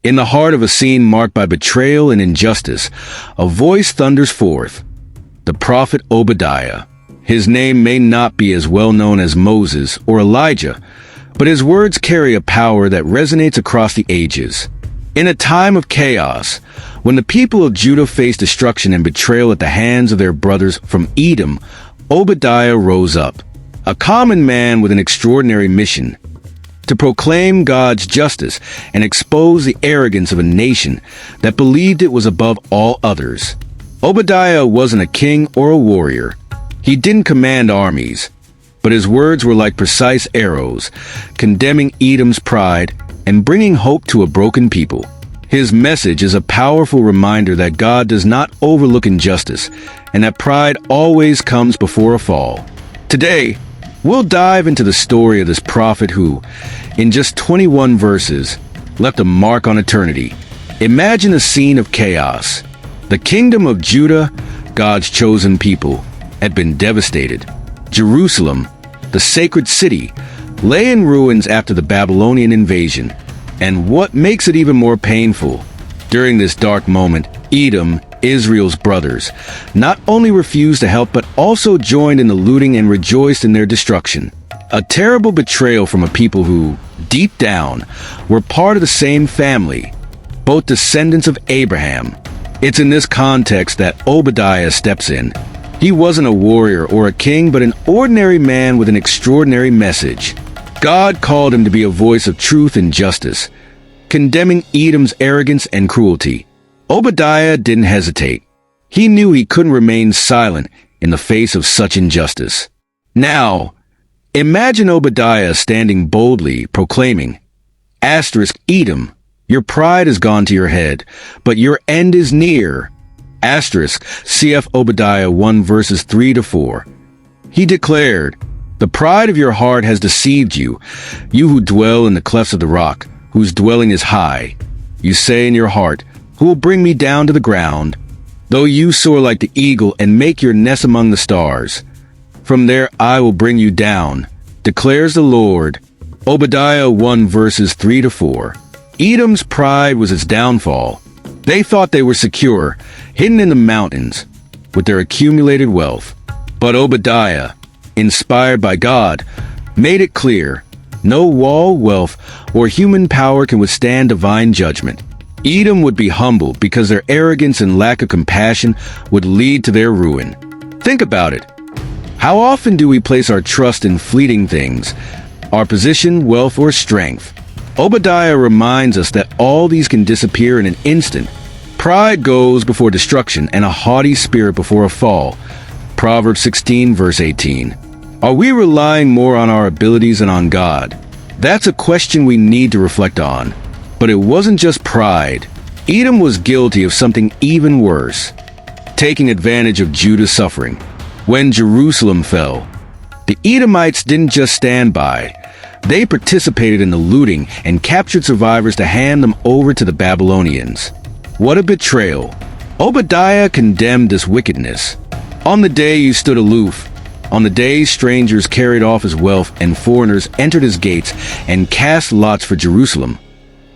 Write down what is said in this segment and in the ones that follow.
In the heart of a scene marked by betrayal and injustice, a voice thunders forth, the prophet Obadiah. His name may not be as well known as Moses or Elijah, but his words carry a power that resonates across the ages. In a time of chaos, when the people of Judah faced destruction and betrayal at the hands of their brothers from Edom, Obadiah rose up, a common man with an extraordinary mission: to proclaim God's justice and expose the arrogance of a nation that believed it was above all others. Obadiah wasn't a king or a warrior. He didn't command armies, but his words were like precise arrows, condemning Edom's pride and bringing hope to a broken people. His message is a powerful reminder that God does not overlook injustice and that pride always comes before a fall. Today, we'll dive into the story of this prophet who, in just 21 verses, left a mark on eternity. Imagine a scene of chaos. The kingdom of Judah, God's chosen people, had been devastated. Jerusalem, the sacred city, lay in ruins after the Babylonian invasion. And what makes it even more painful, during this dark moment, Edom, Israel's brothers, not only refused to help but also joined in the looting and rejoiced in their destruction. A terrible betrayal from a people who, deep down, were part of the same family, both descendants of Abraham. It's in this context that Obadiah steps in. He wasn't a warrior or a king, but an ordinary man with an extraordinary message. God called him to be a voice of truth and justice, condemning Edom's arrogance and cruelty. Obadiah didn't hesitate. He knew he couldn't remain silent in the face of such injustice. Now, imagine Obadiah standing boldly, proclaiming, Edom, your pride has gone to your head, but your end is near. CF Obadiah 1 verses 3-4. He declared, the pride of your heart has deceived you, you who dwell in the clefts of the rock, whose dwelling is high. You say in your heart, who will bring me down to the ground? Though you soar like the eagle and make your nest among the stars, from there I will bring you down, declares the Lord. Obadiah 1 verses 3-4. Edom's pride was its downfall. They thought they were secure, hidden in the mountains, with their accumulated wealth. But Obadiah, inspired by God, made it clear, no wall, wealth, or human power can withstand divine judgment. Edom would be humbled because their arrogance and lack of compassion would lead to their ruin. Think about it. How often do we place our trust in fleeting things, our position, wealth, or strength? Obadiah reminds us that all these can disappear in an instant. Pride goes before destruction and a haughty spirit before a fall. Proverbs 16 verse 18. Are we relying more on our abilities than on God? That's a question we need to reflect on. But it wasn't just pride. Edom was guilty of something even worse, taking advantage of Judah's suffering. When Jerusalem fell, the Edomites didn't just stand by. They participated in the looting and captured survivors to hand them over to the Babylonians. What a betrayal! Obadiah condemned this wickedness. On the day you stood aloof, on the day strangers carried off his wealth and foreigners entered his gates and cast lots for Jerusalem,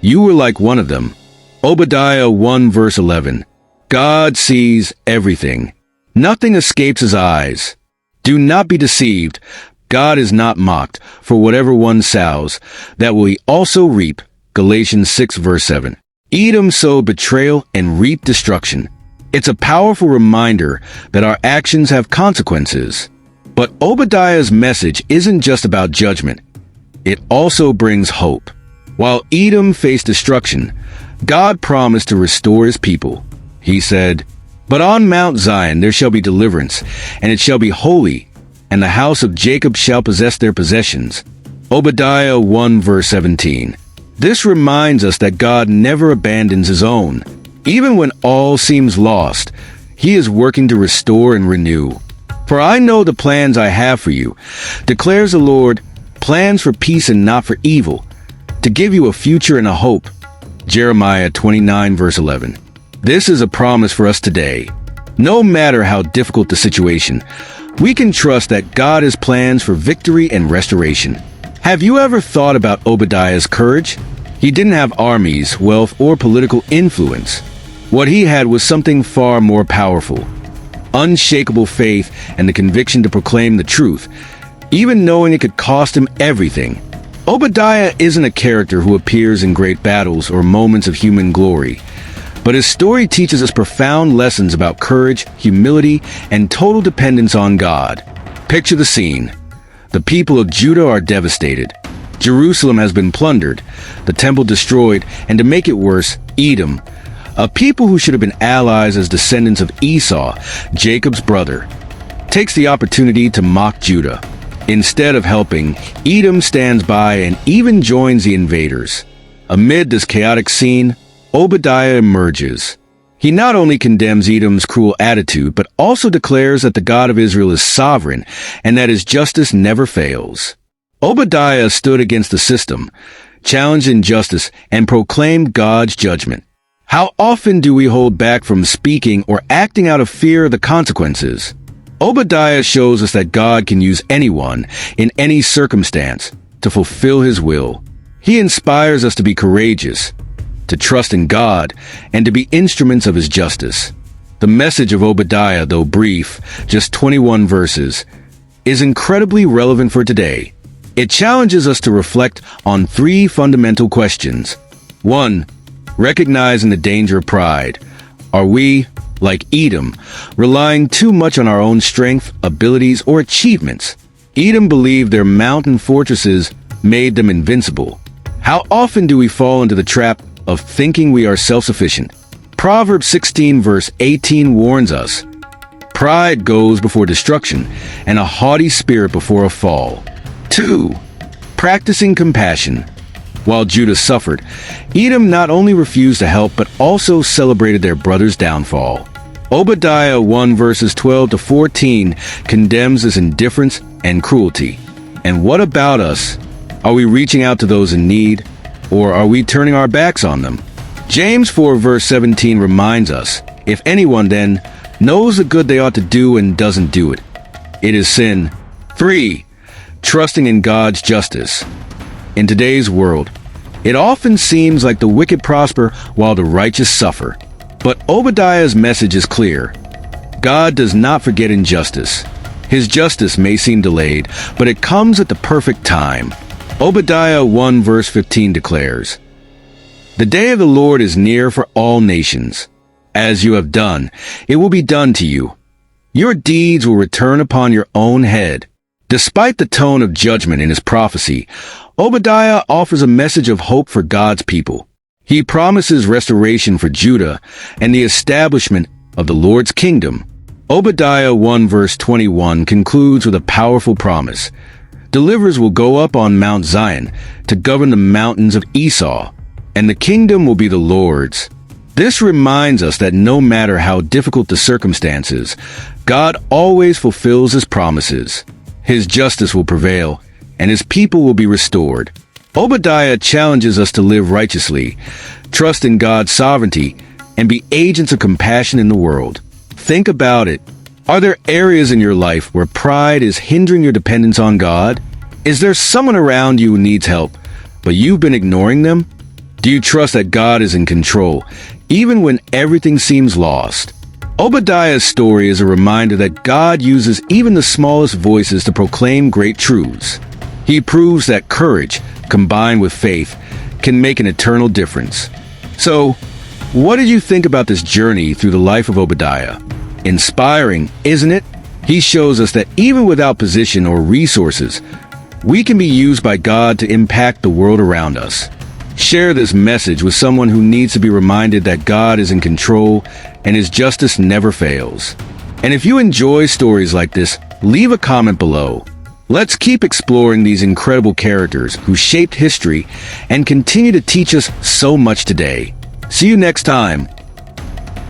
you were like one of them. Obadiah 1 verse 11. God sees everything. Nothing escapes his eyes. Do not be deceived. God is not mocked, for whatever one sows, that will he also reap. Galatians 6 verse 7. Edom sowed betrayal and reaped destruction. It's a powerful reminder that our actions have consequences. But Obadiah's message isn't just about judgment. It also brings hope. While Edom faced destruction, God promised to restore his people. He said, but on Mount Zion there shall be deliverance, and it shall be holy, and the house of Jacob shall possess their possessions. Obadiah 1 verse 17. This reminds us that God never abandons his own. Even when all seems lost, he is working to restore and renew. For I know the plans I have for you, declares the Lord, plans for peace and not for evil, to give you a future and a hope. Jeremiah 29 verse 11. This is a promise for us today. No matter how difficult the situation, we can trust that God has plans for victory and restoration. Have you ever thought about Obadiah's courage? He didn't have armies, wealth, or political influence. What he had was something far more powerful: unshakable faith and the conviction to proclaim the truth, even knowing it could cost him everything. Obadiah isn't a character who appears in great battles or moments of human glory, but his story teaches us profound lessons about courage, humility, and total dependence on God. Picture the scene. The people of Judah are devastated. Jerusalem has been plundered, the temple destroyed, and to make it worse, Edom, a people who should have been allies as descendants of Esau, Jacob's brother, takes the opportunity to mock Judah. Instead of helping, Edom stands by and even joins the invaders. Amid this chaotic scene, Obadiah emerges. He not only condemns Edom's cruel attitude, but also declares that the God of Israel is sovereign and that his justice never fails. Obadiah stood against the system, challenged injustice, and proclaimed God's judgment. How often do we hold back from speaking or acting out of fear of the consequences? Obadiah shows us that God can use anyone, in any circumstance, to fulfill his will. He inspires us to be courageous, to trust in God, and to be instruments of his justice. The message of Obadiah, though brief, just 21 verses, is incredibly relevant for today. It challenges us to reflect on three fundamental questions. 1. Recognizing the danger of pride. Are we, like Edom, relying too much on our own strength, abilities, or achievements? Edom believed their mountain fortresses made them invincible. How often do we fall into the trap of thinking we are self-sufficient? Proverbs 16 verse 18 warns us, "Pride goes before destruction, and a haughty spirit before a fall." 2. Practicing compassion. While Judah suffered, Edom not only refused to help but also celebrated their brother's downfall. Obadiah 1 verses 12 to 14 condemns this indifference and cruelty. And what about us? Are we reaching out to those in need, or are we turning our backs on them? James 4 verse 17 reminds us, "If anyone then knows the good they ought to do and doesn't do it, it is sin." 3. Trusting in God's justice. In today's world, it often seems like the wicked prosper while the righteous suffer. But Obadiah's message is clear. God does not forget injustice. His justice may seem delayed, but it comes at the perfect time. Obadiah 1 verse 15 declares, "The day of the Lord is near for all nations. As you have done, it will be done to you. Your deeds will return upon your own head." Despite the tone of judgment in his prophecy, Obadiah offers a message of hope for God's people. He promises restoration for Judah and the establishment of the Lord's kingdom. Obadiah 1 verse 21 concludes with a powerful promise. Deliverers will go up on Mount Zion to govern the mountains of Esau, and the kingdom will be the Lord's. This reminds us that no matter how difficult the circumstances, God always fulfills his promises. His justice will prevail, and his people will be restored. Obadiah challenges us to live righteously, trust in God's sovereignty, and be agents of compassion in the world. Think about it. Are there areas in your life where pride is hindering your dependence on God? Is there someone around you who needs help, but you've been ignoring them? Do you trust that God is in control, even when everything seems lost? Obadiah's story is a reminder that God uses even the smallest voices to proclaim great truths. He proves that courage, combined with faith, can make an eternal difference. So, what did you think about this journey through the life of Obadiah? Inspiring, isn't it? He shows us that even without position or resources, we can be used by God to impact the world around us. Share this message with someone who needs to be reminded that God is in control and his justice never fails. And if you enjoy stories like this, leave a comment below. Let's keep exploring these incredible characters who shaped history and continue to teach us so much today. See you next time.